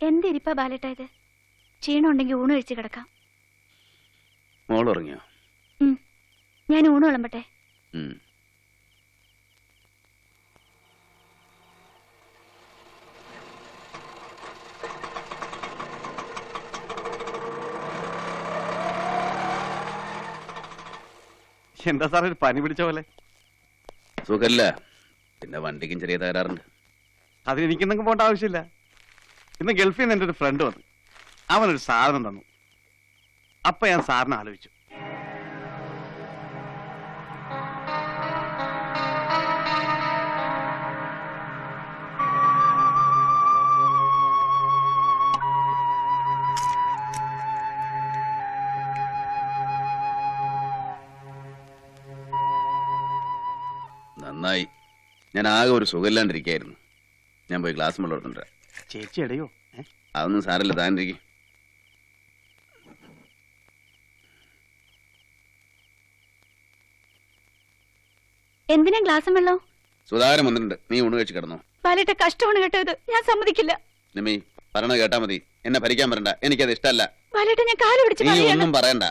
എന്തിരിപ്പാ ബാലേട്ടാ ഇത്? ക്ഷീണമുണ്ടെങ്കിൽ ഊണ് കഴിച്ച് കിടക്കാം. മോളുറങ്ങിയോ? ഞാൻ ഊണ് വിളമ്പട്ടെ. എന്താ സാറേ ഒരു പനി പിടിച്ച പോലെ? സുഖല്ല, പിന്നെ വണ്ടിക്കും ചെറിയ തകരാറുണ്ട്. അതിന് എനിക്കെന്തെങ്കിലും പോകേണ്ട ആവശ്യമില്ല. ഇന്ന് ഗൾഫിൽ നിന്ന് എൻ്റെ ഒരു ഫ്രണ്ട് വന്നു, അവനൊരു സാധനം തന്നു. അപ്പൊ ഞാൻ സാറിനെ ആലോചിച്ചു. നന്നായി, ഞാൻ ആകെ ഒരു സുഖമില്ലാണ്ടിരിക്കായിരുന്നു. ഞാൻ പോയി ഗ്ലാസ് വെള്ളം എടുത്തിട്ട്. ചേച്ചി എടയോ? അതൊന്നും സാരല്ല, താനിരിക്കും. എന്തിനാ ഗ്ലാസും വെള്ളം? സുധാകരൻ വന്നിട്ടുണ്ട്, നീ ഊണ് കഴിച്ച് കിടന്നോ. ബാലേട്ട കഷ്ടമാണ് കേട്ടത്, ഞാൻ സമ്മതിക്കില്ല. നിമ്മി പറയണത് കേട്ടാ മതി, എന്നെ ഭരിക്കാൻ വരണ്ട, എനിക്കത് ഇഷ്ടമല്ല. ബാലേട്ട ഞാൻ കാല് പിടിച്ച് നീ ഒന്നും പറയണ്ട.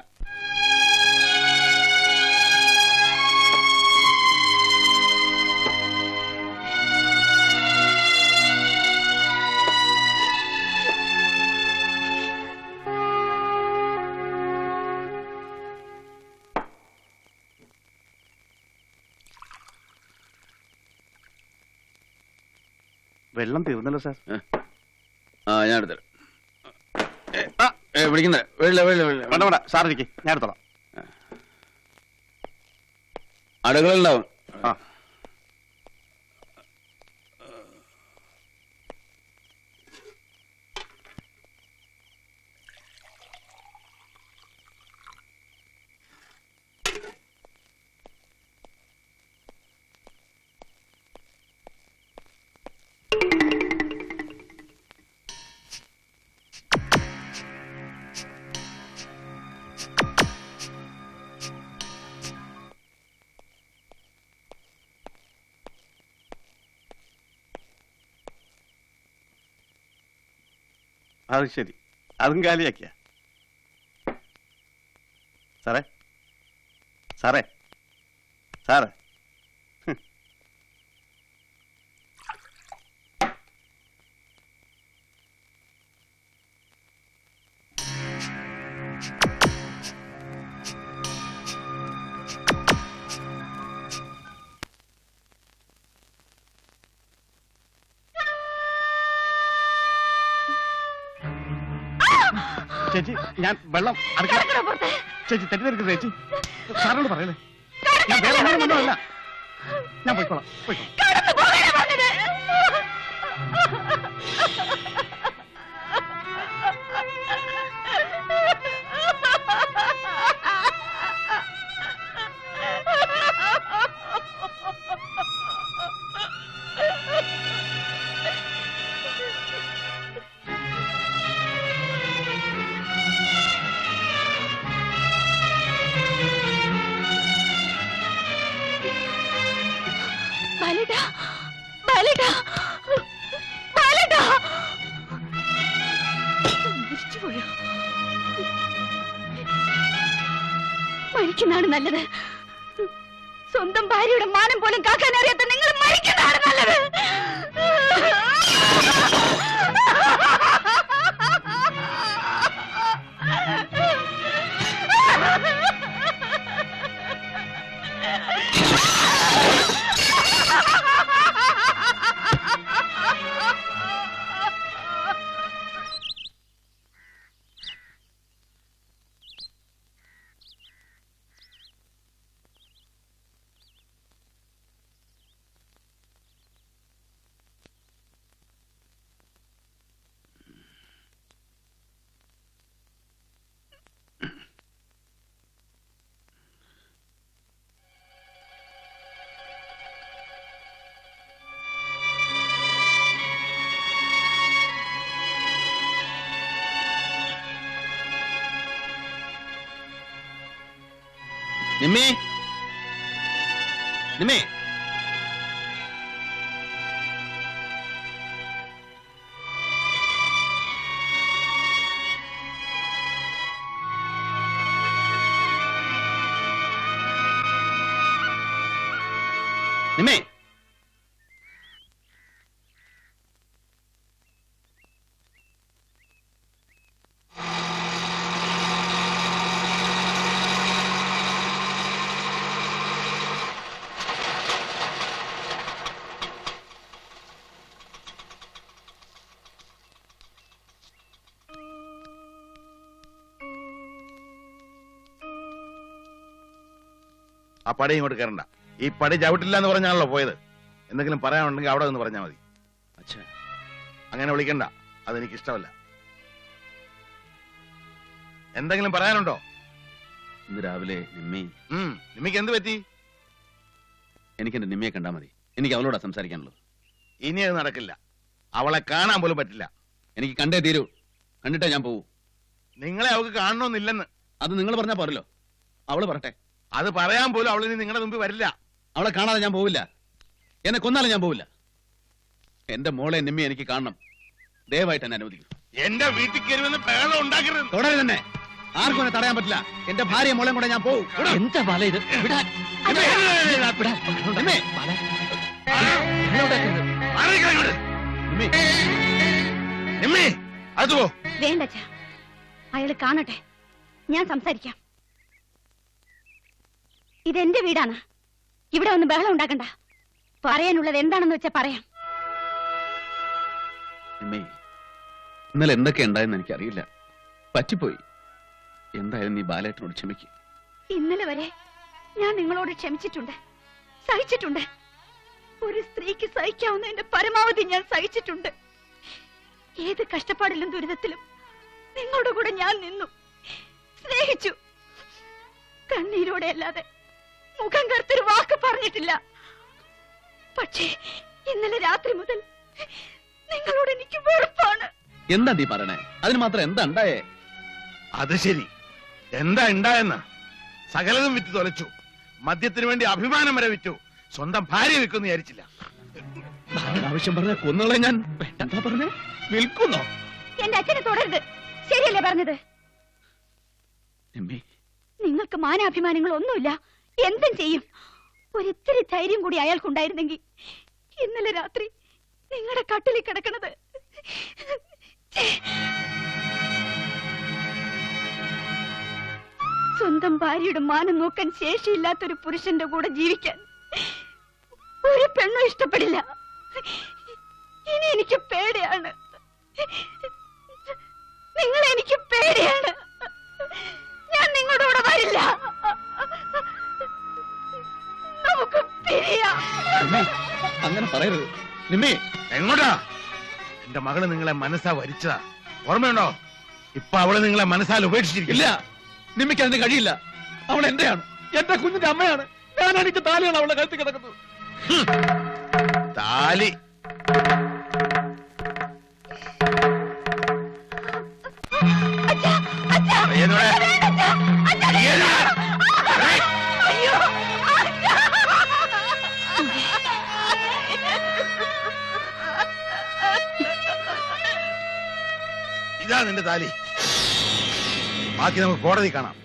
വെള്ളം തീർന്നല്ലോ സാർ. ഞാൻ എടുത്തരാം. വിളിക്കുന്ന വേണ്ട വേണ്ട സാർ ഇരിക്കെ, ഞാൻ എടുത്തോളാം. അടുക്കളുണ്ടാവും. ആ അത് ശരി, അതും കാലിയാക്കിയ സാറേ. സാറേ സാറേ ചേച്ചി, ഞാൻ വെള്ളം ചേച്ചി തെറ്റിദ്ധരിക്കരുത് ചേച്ചി. സാറിനോട് പറയല്ലേ, ഞാൻ വേറെ ഒന്നുമല്ല. ഞാൻ പോയിക്കോളാം. മരിക്കുന്നതാണ് നല്ലത്. സ്വന്തം ഭാര്യയുടെ മാനം പോലും കാക്കാൻ അറിയാത്ത നിങ്ങൾ മരിക്കുന്നതാണ് നല്ലത്. നിമ്മി, നിമ്മി, നിമ്മേ ആ പടി ഇങ്ങോട്ട് കയറണ്ട. ഈ പടി ചവിട്ടില്ല എന്ന് പറഞ്ഞാണല്ലോ പോയത്. എന്തെങ്കിലും പറയാനുണ്ടെങ്കിൽ അവിടെ നിന്ന് പറഞ്ഞാൽ മതി. അച്ഛാ അങ്ങനെ വിളിക്കണ്ട, അതെനിക്ക് ഇഷ്ടമല്ല. എന്തെങ്കിലും പറയാനുണ്ടോ? ഇന്ന് രാവിലെ നിമ്മി നിമ്മിക്ക് എന്ത് പറ്റി? എനിക്ക് എന്റെ നിമ്മയെ കണ്ടാ മതി. എനിക്ക് അവളോടാ സംസാരിക്കാനുള്ളത്. ഇനി അത് നടക്കില്ല. അവളെ കാണാൻ പോലും പറ്റില്ല. എനിക്ക് കണ്ടേ തീരൂ. കണ്ടിട്ടേ ഞാൻ പോവൂ. നിങ്ങളെ അവൾക്ക് കാണണമെന്നില്ലെന്ന്. അത് നിങ്ങൾ പറഞ്ഞാ പോരല്ലോ. അവള് പറട്ടെ. അത് പറയാൻ പോലും അവളിനി നിങ്ങളുടെ മുമ്പിൽ വരില്ല. അവളെ കാണാതെ ഞാൻ പോവില്ല. എന്നെ കൊന്നാലും ഞാൻ പോവില്ല. എന്റെ മോളെ നിമ്മയെ എനിക്ക് കാണണം. ദയവായിട്ട് എന്നെ അനുവദിക്കും. എന്റെ വീട്ടിൽ കയറുമെന്ന് പേളം ഉണ്ടാക്കരുത്. തുടരെ തന്നെ. ആർക്കും എന്നെ തടയാൻ പറ്റില്ല. എന്റെ ഭാര്യ മോളെ കൂടെ ഞാൻ പോവും. എന്താ ബാല ഇത്? വിടാൻ. നിമ്മേ. ബാല, എന്നോടാക്കരുത്. നിമ്മേ. നിമ്മി, അത് പോ. വേണ്ട അച്ഛാ, അയാള് കാണട്ടെ, ഞാൻ സംസാരിക്കാം. ഇതെന്റെ വീടാണ്. ഇവിടെ ഒന്ന് ബഹളം ഉണ്ടാക്കണ്ട. പറയാനുള്ളത് എന്താണെന്ന് വെച്ചാ പറയാം. നിമ്മേ, ഇന്നലെ എന്തൊക്കെ ഉണ്ടായെന്ന് എനിക്കറിയില്ല. പറ്റിപ്പോയി. എന്തായാലും നീ ബാലേട്ടനോട് ക്ഷമിക്കും. ഇന്നലെ വരെ ഞാൻ നിങ്ങളോട് ക്ഷമിച്ചിട്ടുണ്ട്, സഹിച്ചിട്ടുണ്ട്. ഒരു സ്ത്രീക്ക് സഹിക്കാവുന്നതിന്റെ പരമാവധി ഞാൻ സഹിച്ചിട്ടുണ്ട്. ഏത് കഷ്ടപ്പാടിലും ദുരിതത്തിലും നിങ്ങളുടെ കൂടെ ഞാൻ നിന്നു, സ്നേഹിച്ചു. കണ്ണീരോടെ അല്ലാതെ മുഖം കറുത്തൊരു വാക്ക് പറഞ്ഞിട്ടില്ല. പക്ഷേ ഇന്നലെ രാത്രി മുതൽ നിങ്ങളോട് എനിക്ക് വെറുപ്പാണ്. എന്താ നീ പറയണേ? അതിന് മാത്രം എന്താ ഉണ്ടായേ? അത് ശരി, എന്താ ഉണ്ടായെന്ന്? സകലതും വിറ്റ് തൊലച്ചു. മദ്യത്തിന് വേണ്ടി അഭിമാനം വരെ വിറ്റു. സ്വന്തം ഭാര്യ വിൽക്കുന്നു വിചാരിച്ചില്ല. ആവശ്യം പറഞ്ഞ കൊന്നുകളെ ഞാൻ. എന്താ പറഞ്ഞേ? വിൽക്കുന്നോ? എന്റെ അച്ഛനെ തുടരുത്. ശരിയല്ലേ പറഞ്ഞത്? നിമ്മി, നിങ്ങൾക്ക് മാനാഭിമാനങ്ങൾ ഒന്നുമില്ല. എന്തും ചെയ്യും. ഒരിത്തിരി ധൈര്യം കൂടി അയാൾക്കുണ്ടായിരുന്നെങ്കിൽ ഇന്നലെ രാത്രി നിങ്ങളുടെ കട്ടിലിൽ കിടക്കണത്. സ്വന്തം ഭാര്യയുടെ മാനം നോക്കാൻ ശേഷിയില്ലാത്തൊരു പുരുഷന്റെ കൂടെ ജീവിക്കാൻ ഒരു പെണ്ണും ഇഷ്ടപ്പെടില്ല. ഇനി എനിക്ക് പേടിയാണ്. നിങ്ങളെ എനിക്ക് പേടിയാണ്. ഞാൻ നിങ്ങളുടെ കൂടെ വരില്ല. നമുക്ക് പിരിയാം. നിമ്മി, അങ്ങനെ പറയരുത്. നിമ്മി, എങ്ങോട്ടാ? എന്റെ മകള് നിങ്ങളെ മനസ്സാ വരിച്ചതാ. ഓർമ്മയുണ്ടോ? ഇപ്പൊ അവള് നിങ്ങളെ മനസ്സാൽ ഉപേക്ഷിച്ചിരിക്കില്ല. നിമ്മിക്ക് അതിന് കഴിയില്ല. അവൾ എന്റെയാണ്, എന്റെ കുഞ്ഞിന്റെ അമ്മയാണ്. ഞാനാണ് എനിക്ക് താലിയാണ് അവളെ കഴുത്തി കിടക്കുന്നത്. താലി അച്ഛാ, അച്ഛാ, ഏതോടെ? വേണ്ട അച്ഛാ, അച്ഛാ, ഏതാ? അയ്യോ, അച്ഛാ. ഇതാ നിന്റെ താലി. ബാക്കി നമുക്ക് കോടതി കാണാം.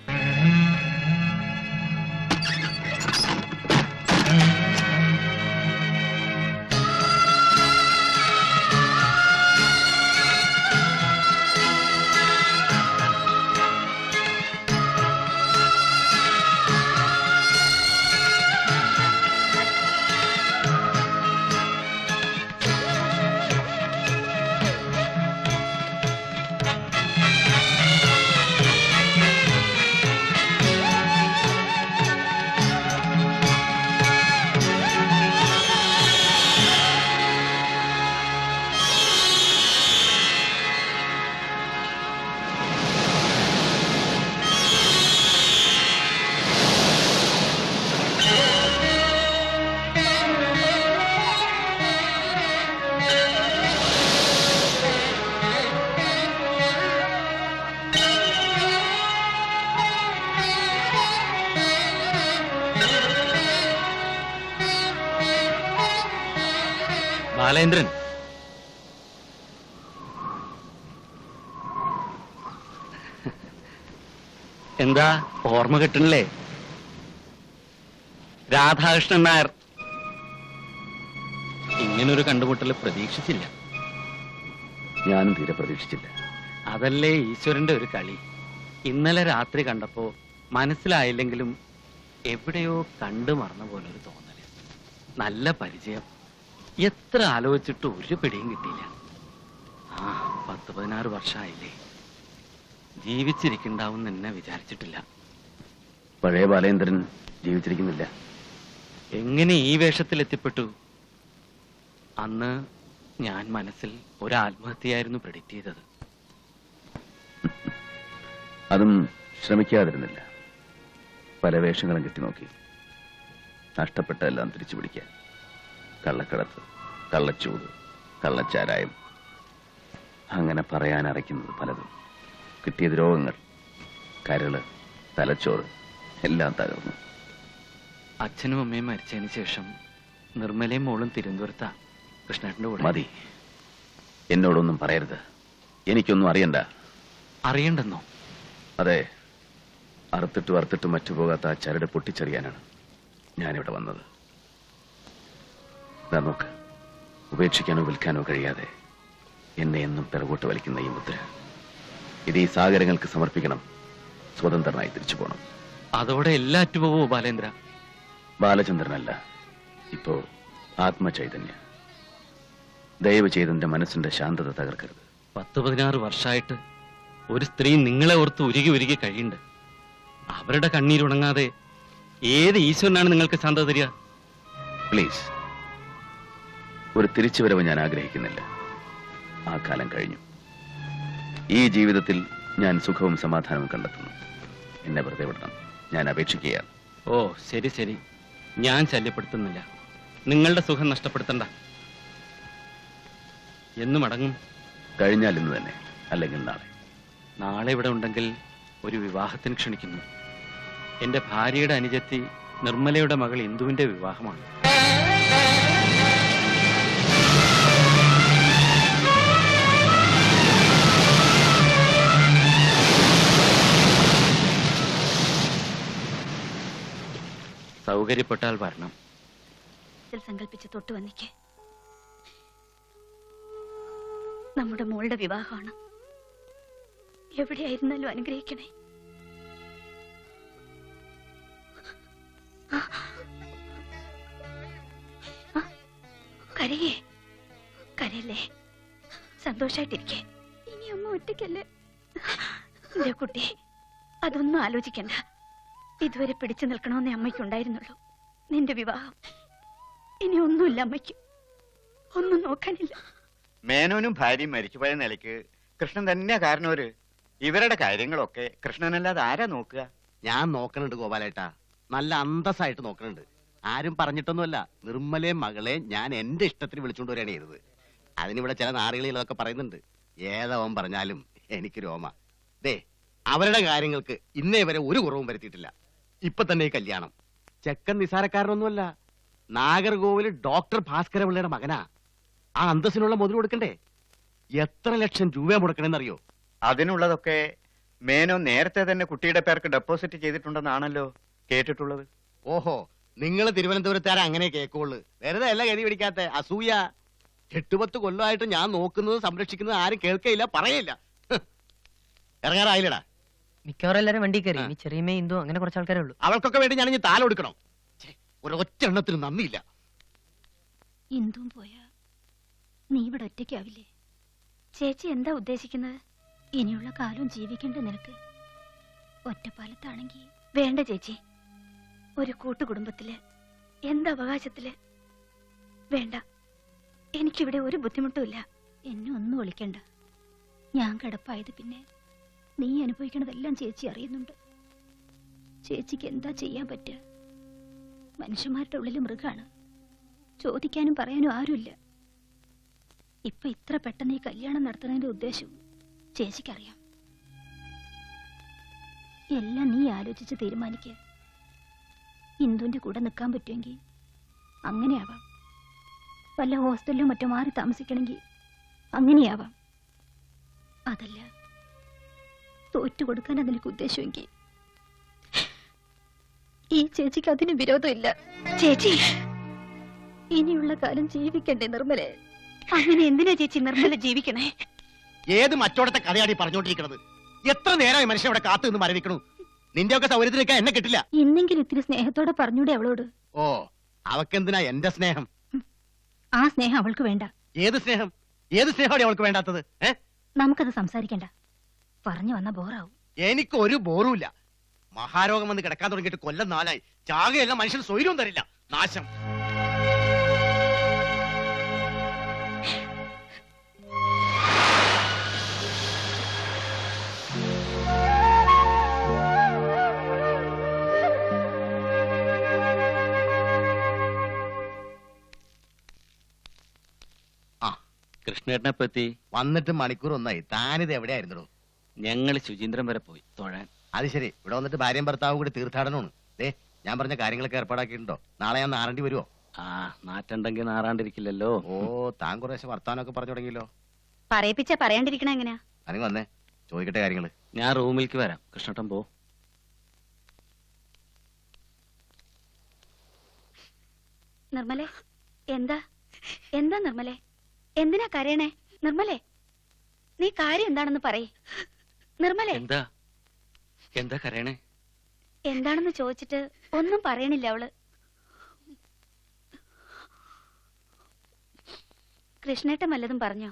ബാലേന്ദ്രൻ, എന്താ ഓർമ്മ കിട്ടണില്ലേ? രാധാകൃഷ്ണൻ നായർ, ഇങ്ങനൊരു കണ്ടുമുട്ടൽ പ്രതീക്ഷിച്ചില്ല. ഞാനും തീരെ പ്രതീക്ഷിച്ചില്ല. അതല്ലേ ഈശ്വരന്റെ ഒരു കളി. ഇന്നലെ രാത്രി കണ്ടപ്പോ മനസ്സിലായില്ലെങ്കിലും എവിടെയോ കണ്ടു മറന്ന പോലെ ഒരു തോന്നല്. നല്ല പരിചയം. എത്ര ആലോചിച്ചിട്ട് ഒരു പിടിയും കിട്ടിയില്ല. 10-16 വർഷമായില്ലേ. ജീവിച്ചിരിക്കണ്ടാവും എന്നെ വിചാരിച്ചിട്ടില്ല. പഴയ ബാലേന്ദ്രൻ ജീവിച്ചിരിക്കുന്നില്ല. എങ്ങനെ ഈ വേഷത്തിൽ എത്തിപ്പെട്ടു? അന്ന് ഞാൻ മനസ്സിൽ ഒരു ആത്മഹത്യയായിരുന്നു പ്രെഡിക്റ്റ് ചെയ്തത്. അതും ശ്രമിക്കാതിരുന്നില്ല. പല വേഷങ്ങളും കിട്ടി നോക്കി. നഷ്ടപ്പെട്ട എല്ലാം തിരിച്ചു പിടിക്കാൻ. കള്ളക്കടത്ത്, കള്ളച്ചൂട്, കള്ളച്ചാരായം, അങ്ങനെ പറയാൻ അറയ്ക്കുന്നത് പലതും. കിട്ടിയത് രോഗങ്ങൾ, കരള്, തലച്ചോറ് എല്ലാം തകർന്നു. അച്ഛനും അമ്മയും മരിച്ചതിന് ശേഷം നിർമ്മലയും മോളും തിരുവനന്തപുരത്താ കൃഷ്ണേട്ടന്റെ കൂടെ. മതി, എന്നോടൊന്നും പറയരുത്. എനിക്കൊന്നും അറിയണ്ട. അറിയണ്ടെന്നോ? അതെ, അറുത്തിട്ട് മറ്റുപോകാത്ത ആ ചരട് പൊട്ടിച്ചെറിയാനാണ് ഞാനിവിടെ വന്നത്. നോക്ക്, ഉപേക്ഷിക്കാനോ വിൽക്കാനോ കഴിയാതെ എന്നെ എന്നും പിറകോട്ട് വലിക്കുന്ന ഈ മുദ്ര, ഇത് ഈ സാഗരങ്ങൾക്ക് സമർപ്പിക്കണം. സ്വതന്ത്രനായി തിരിച്ചു പോകണം. അതോടെ എല്ലാ അറ്റുപോവോ ബാലേന്ദ്ര? ബാലചന്ദ്രനല്ല, ഇപ്പോ ആത്മചൈതന്യ. ദയവ് ചെയ്തെന്റെ മനസ്സിന്റെ ശാന്തത തകർക്കരുത്. 10-16 വർഷമായിട്ട് ഒരു സ്ത്രീ നിങ്ങളെ ഓർത്ത് ഉരുകി കഴിയുണ്ട്. അവരുടെ കണ്ണീരുണങ്ങാതെ ഏത് ഈശ്വരനാണ് നിങ്ങൾക്ക് ശാന്തത തരിക? പ്ലീസ്, ഒരു തിരിച്ചുവരവ് ഞാൻ ആഗ്രഹിക്കുന്നില്ല. ആ കാലം കഴിഞ്ഞു. ഈ ജീവിതത്തിൽ ഞാൻ സുഖവും സമാധാനവും കണ്ടെത്തുന്നു. എന്നെ വെറുതെ വിടണം. ഞാൻ അപേക്ഷിക്കുകയാണ്. ഓ ശരി, ഞാൻ ശല്യപ്പെടുത്തുന്നില്ല. നിങ്ങളുടെ സുഖം നഷ്ടപ്പെടുത്തണ്ട. എന്നു മടങ്ങും? കഴിഞ്ഞാൽ ഇന്ന് തന്നെ, അല്ലെങ്കിൽ നാളെ. നാളെ ഇവിടെ ഉണ്ടെങ്കിൽ ഒരു വിവാഹത്തിന് ക്ഷണിക്കുന്നു. എന്റെ ഭാര്യയുടെ അനുജത്തി നിർമ്മലയുടെ മകൾ ഇന്ദുവിന്റെ വിവാഹമാണ്. സൗകര്യപ്പെട്ടാൽ വരണം. സങ്കല്പിച്ച് തൊട്ടു വന്നിക്ക്. നമ്മുടെ മോളുടെ വിവാഹമാണ്. എവിടെയായിരുന്നാലും അനുഗ്രഹിക്കണേ. കരയേ, കരയല്ലേ, സന്തോഷായിട്ടിരിക്കേ. ഇനി അമ്മ ഒറ്റയ്ക്കല്ലേ എന്റെ കുട്ടി. അതൊന്നും ആലോചിക്കണ്ട. ഇതുവരെ പിടിച്ചു നിൽക്കണമെന്നേ അമ്മയ്ക്കുണ്ടായിരുന്നുള്ളൂ. നിന്റെ വിവാഹം, ഇനി ഒന്നുമില്ല അമ്മയ്ക്ക്. ഒന്നും നോക്കാനില്ല. മേനോനും ഭാര്യയും മരിച്ചുപോയ നിലയ്ക്ക് കൃഷ്ണൻ തന്നെയാ കാരണവര്. ഇവരുടെ കാര്യങ്ങളൊക്കെ കൃഷ്ണനല്ലാതെ ആരാ നോക്കുക? ഞാൻ നോക്കണുണ്ട് ഗോപാലേട്ടാ, നല്ല അന്തസ്സായിട്ട് നോക്കണുണ്ട്. ആരും പറഞ്ഞിട്ടൊന്നുമല്ല. നിർമ്മലയും മകളെ ഞാൻ എന്റെ ഇഷ്ടത്തിന് വിളിച്ചുകൊണ്ട് വരികയാണ് ചെയ്തത്. അതിനിവിടെ ചില നാറികളിലൊക്കെ പറയുന്നുണ്ട്. ഏതവൻ പറഞ്ഞാലും എനിക്ക് രോമ. ദേ, അവരുടെ കാര്യങ്ങൾക്ക് ഇന്നേ വരെ ഒരു കുറവും വരുത്തിയിട്ടില്ല. ഇപ്പൊ തന്നെ ഈ കല്യാണം. ചെക്കൻ നിസാരക്കാരനൊന്നുമല്ല. നാഗർകോവില് ഡോക്ടർ ഭാസ്കരപിള്ളയുടെ മകനാ. ആ അന്തസ്സിനുള്ള മുതൽ കൊടുക്കണ്ടേ? എത്ര ലക്ഷം രൂപ മുടക്കണമെന്നറിയോ? അതിനുള്ളതൊക്കെ മേനോ നേരത്തെ തന്നെ കുട്ടിയുടെ പേർക്ക് ഡെപ്പോസിറ്റ് ചെയ്തിട്ടുണ്ടെന്നാണല്ലോ കേട്ടിട്ടുള്ളത്. ഓഹോ, നിങ്ങൾ തിരുവനന്തപുരത്തുകാരെ അങ്ങനെ കേൾക്കുള്ളൂ. വെറുതെ അല്ല ഗതി പിടിക്കാത്ത അസൂയ. 8-10 കൊല്ലമായിട്ട് ഞാൻ നോക്കുന്നത് സംരക്ഷിക്കുന്നത് ആരും കേൾക്കയില്ല, പറയില്ല. ഇറങ്ങാറായില്ലടാ. മിക്കവാറും എല്ലാരും വണ്ടി കയറി. ഇനി ചെറിയമേ ഇന്ദു അങ്ങനെ കുറച്ച് ആൾക്കാരേ ഉള്ളൂ. അവൾക്കൊക്കെ വേണ്ടി ഞാൻ ഇനി താല കൊടുക്കണം. ഒരൊറ്റ എണ്ണത്തിന് നന്ദിയില്ല. ഇന്ദും പോയാ നീ ഇവിടെ ഒറ്റയ്ക്കാവില്ലേ? ചേച്ചി എന്താ ഉദ്ദേശിക്കുന്നത്? ഇനിയുള്ള കാലം ജീവിക്കണ്ടേ നിനക്ക്? ഒറ്റപ്പാലത്താണെങ്കി വേണ്ട ചേച്ചി. ഒരു കൂട്ടുകുടുംബത്തില്, എന്തവകാശത്തില്? വേണ്ട, എനിക്കിവിടെ ഒരു ബുദ്ധിമുട്ടുമില്ല. എന്നെ ഒന്നും വിളിക്കണ്ട. ഞാൻ കിടപ്പായത് പിന്നെ നീ അനുഭവിക്കണതെല്ലാം ചേച്ചി അറിയുന്നുണ്ട്. ചേച്ചിക്ക് എന്താ ചെയ്യാൻ പറ്റുക? മനുഷ്യന്മാരുടെ ഉള്ളിൽ മൃഗാണ്. ചോദിക്കാനും പറയാനും ആരുമില്ല. ഇപ്പൊ ഇത്ര പെട്ടെന്ന് ഈ കല്യാണം നടത്തുന്നതിന്റെ ഉദ്ദേശവും ചേച്ചിക്കറിയാം. എല്ലാം നീ ആലോചിച്ച് തീരുമാനിക്ക. ഇന്ദുവിന്റെ കൂടെ നിൽക്കാൻ പറ്റുമെങ്കിൽ അങ്ങനെയാവാം. വല്ല ഹോസ്റ്റലിലോ മറ്റോ മാറി താമസിക്കണമെങ്കിൽ അങ്ങനെയാവാം. അതല്ല, തോറ്റുകൊടുക്കാൻ അതിനൊക്കെ ഉദ്ദേശമെങ്കിൽ ഈ ചേച്ചിക്ക് അതിന് വിരോധമില്ല. ചേച്ചി, ഇനിയുള്ള കാലം ജീവിക്കണ്ടേ നിർമ്മലെ? അങ്ങനെ എന്തിനാ ചേച്ചി നിർമ്മല ജീവിക്കണേ? ഏത് മറ്റോടത്തെ കഥയാടി പറഞ്ഞോണ്ടിരിക്കുന്നത്? എത്ര നേരമായി മനുഷ്യൻ അവിടെ കാത്തു നിന്ന് മരവിക്കണു. നിന്റെ ഒക്കെ സൗകര്യത്തിനൊക്കെ എന്നെ കിട്ടില്ല. ഇന്നെങ്കിലും ഇത്തിരി സ്നേഹത്തോടെ പറഞ്ഞൂടെ അവളോട്? ഓ, അവക്കെന്തിനാ എന്റെ സ്നേഹം? ആ സ്നേഹം അവൾക്ക് വേണ്ട. ഏത് സ്നേഹം? ഏത് സ്നേഹമാണ് അവൾക്ക് വേണ്ടാത്തത്? നമുക്കത് സംസാരിക്കണ്ട. പറഞ്ഞു വന്ന ബോറാവും. എനിക്ക് ഒരു ബോറുമില്ല. മഹാരോഗം വന്ന് കിടക്കാൻ തുടങ്ങിയിട്ട് കൊല്ലം 4 ചാകയെല്ലാം മനുഷ്യന് സ്വൈര്യവും തരില്ല. നാശം. കൃഷ്ണേട്ടനെ പറ്റി വന്നിട്ട് മണിക്കൂർ ഒന്നായി. താനിത് എവിടെയായിരുന്നോ? ഞങ്ങൾ ശുചീന്ദ്രം വരെ പോയി തൊഴാൻ. അത് ശരി. ഇവിടെ വന്നിട്ട് ഭാര്യയും ഭർത്താവും കൂടി തീർത്ഥാടനമാണ്. ഞാൻ പറഞ്ഞ കാര്യങ്ങളൊക്കെ ഏർപ്പാടാക്കിയിട്ടുണ്ടോ? നാളെ ഞാൻ നാറേണ്ടി വരുമോ? ആ, നാറ്റുണ്ടെങ്കിൽ നാറാണ്ടിരിക്കില്ലല്ലോ. ഓ, താൻ കുറേശ്ശെ വർത്താനൊക്കെ പറഞ്ഞു തുടങ്ങിയല്ലോ. പറയിപ്പിച്ച പറയാണ്ടിരിക്കണ എങ്ങനെയാ? അല്ലെങ്കിൽ വന്നേ, ചോദിക്കട്ടെ കാര്യങ്ങള്. ഞാൻ റൂമിലേക്ക് വരാം. കൃഷ്ണേട്ടൻ പോ. നിർമ്മലെ, എന്താ എന്താ നിർമ്മലെ? എന്തിനാ കരയണേ? നിർമ്മലെ, നീ കാര്യം എന്താണെന്ന് പറയ്. നിർമ്മലെ, എന്താ എന്താ കരയണേ? എന്താണെന്ന് ചോദിച്ചിട്ട് ഒന്നും പറയണില്ല അവള്. കൃഷ്ണേട്ടൻ വല്ലതും പറഞ്ഞോ?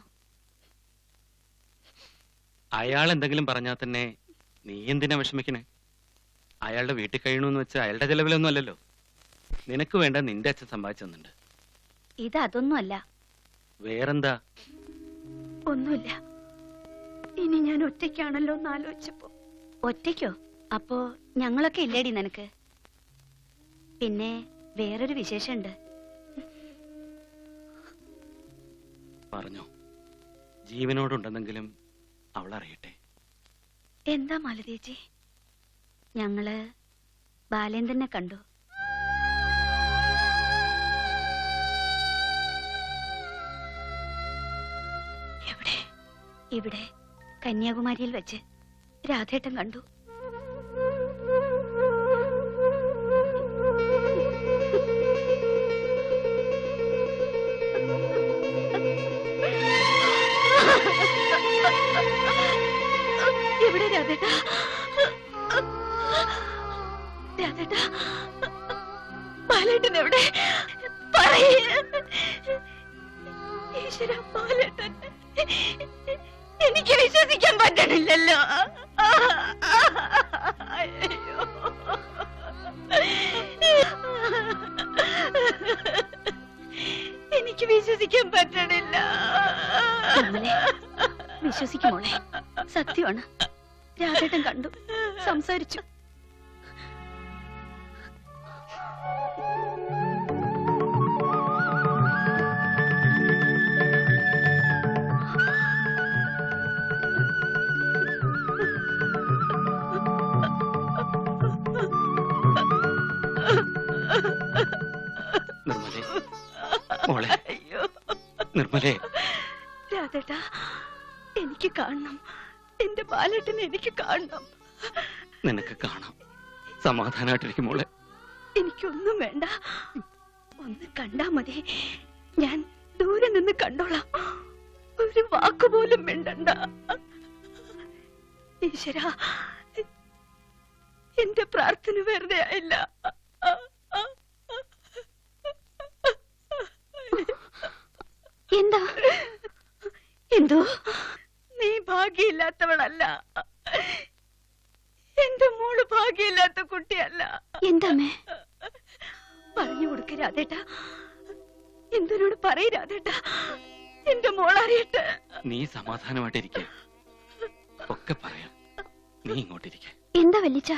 അയാൾ എന്തെങ്കിലും പറഞ്ഞാൽ തന്നെ നീ എന്തിനാ വിഷമിക്കണേ? അയാളുടെ വീട്ടിൽ കഴിയണമെന്ന് വെച്ചാൽ അയാളുടെ ചെലവിലൊന്നും അല്ലല്ലോ. നിനക്ക് വേണ്ട നിന്റെ അച്ഛൻ സമ്പാദിച്ചു തന്നിട്ടുണ്ട്. ഇത് അതൊന്നും അല്ല. വേറെന്താ? ഒന്നുമില്ല. ഇനി ഞാൻ ഒറ്റയ്ക്കാണല്ലോ എന്ന് ആലോചിച്ചപ്പോ. ഒറ്റയ്ക്കോ? അപ്പോ ഞങ്ങളൊക്കെ ഇല്ലേടി നിനക്ക്? പിന്നെ വേറൊരു വിശേഷമുണ്ട്. പറഞ്ഞോ. ജീവനോടുണ്ടെന്നെങ്കിലും അവൾ അറിയട്ടെ. എന്താ മാലതേച്ചി? ഞങ്ങള് ബാലേന്ദ്രനെ കണ്ടു. എവിടെ? ഇവിടെ കന്യാകുമാരിയിൽ വെച്ച് രാധേട്ടൻ കണ്ടു. എവിടെ രാധേട്ട? രാധേട്ട, ബാലേട്ടൻ എവിടെ? പറയ്. ഈശ്വര, ബാലേട്ടൻ. എനിക്ക് വിശ്വസിക്കാൻ പറ്റണില്ലല്ലോ. അയ്യോ. എനിക്ക് വിശ്വസിക്കാൻ പറ്റണില്ല. വിശ്വസിക്കുമോളെ, സത്യമാണ്. രാധേട്ടൻ കണ്ടു, സംസാരിച്ചു. നിർമ്മലേ, മോളെ. നിർമ്മലേ. രാധേട്ടാ, എനിക്ക് കാണണം. എന്റെ ബാലേട്ടനെ എനിക്ക് കാണണം. നിനക്ക് കാണാം. സമാധാനമായിട്ടിരിക്കും മോളെ. എനിക്കൊന്നും വേണ്ട. ഒന്ന് കണ്ടാ മതി. ഞാൻ ദൂരെ നിന്ന് കണ്ടോളാം. ഒരു വാക്കുപോലും മിണ്ടണ്ട. ഈശ്വര, എന്റെ പ്രാർത്ഥന വെറുതെ ആയില്ല. എന്താ? എന്തോ? നീ ഭാഗ്യമില്ലാത്തവളല്ല. എന്റെ മോള് ഭാഗ്യമില്ലാത്ത കുട്ടിയല്ല. എന്താമേ? പറഞ്ഞു കൊടുക്ക രാധേട്ട. എന്തിനോട് പറയ് രാധേട്ട. എന്റെ മോളറിയട്ടെ. നീ സമാധാനമായിട്ടിരിക്കെ. ഒക്കെ പറയാം. നീ ഇങ്ങോട്ടിരിക്കെ. എന്താ വല്ലിച്ച?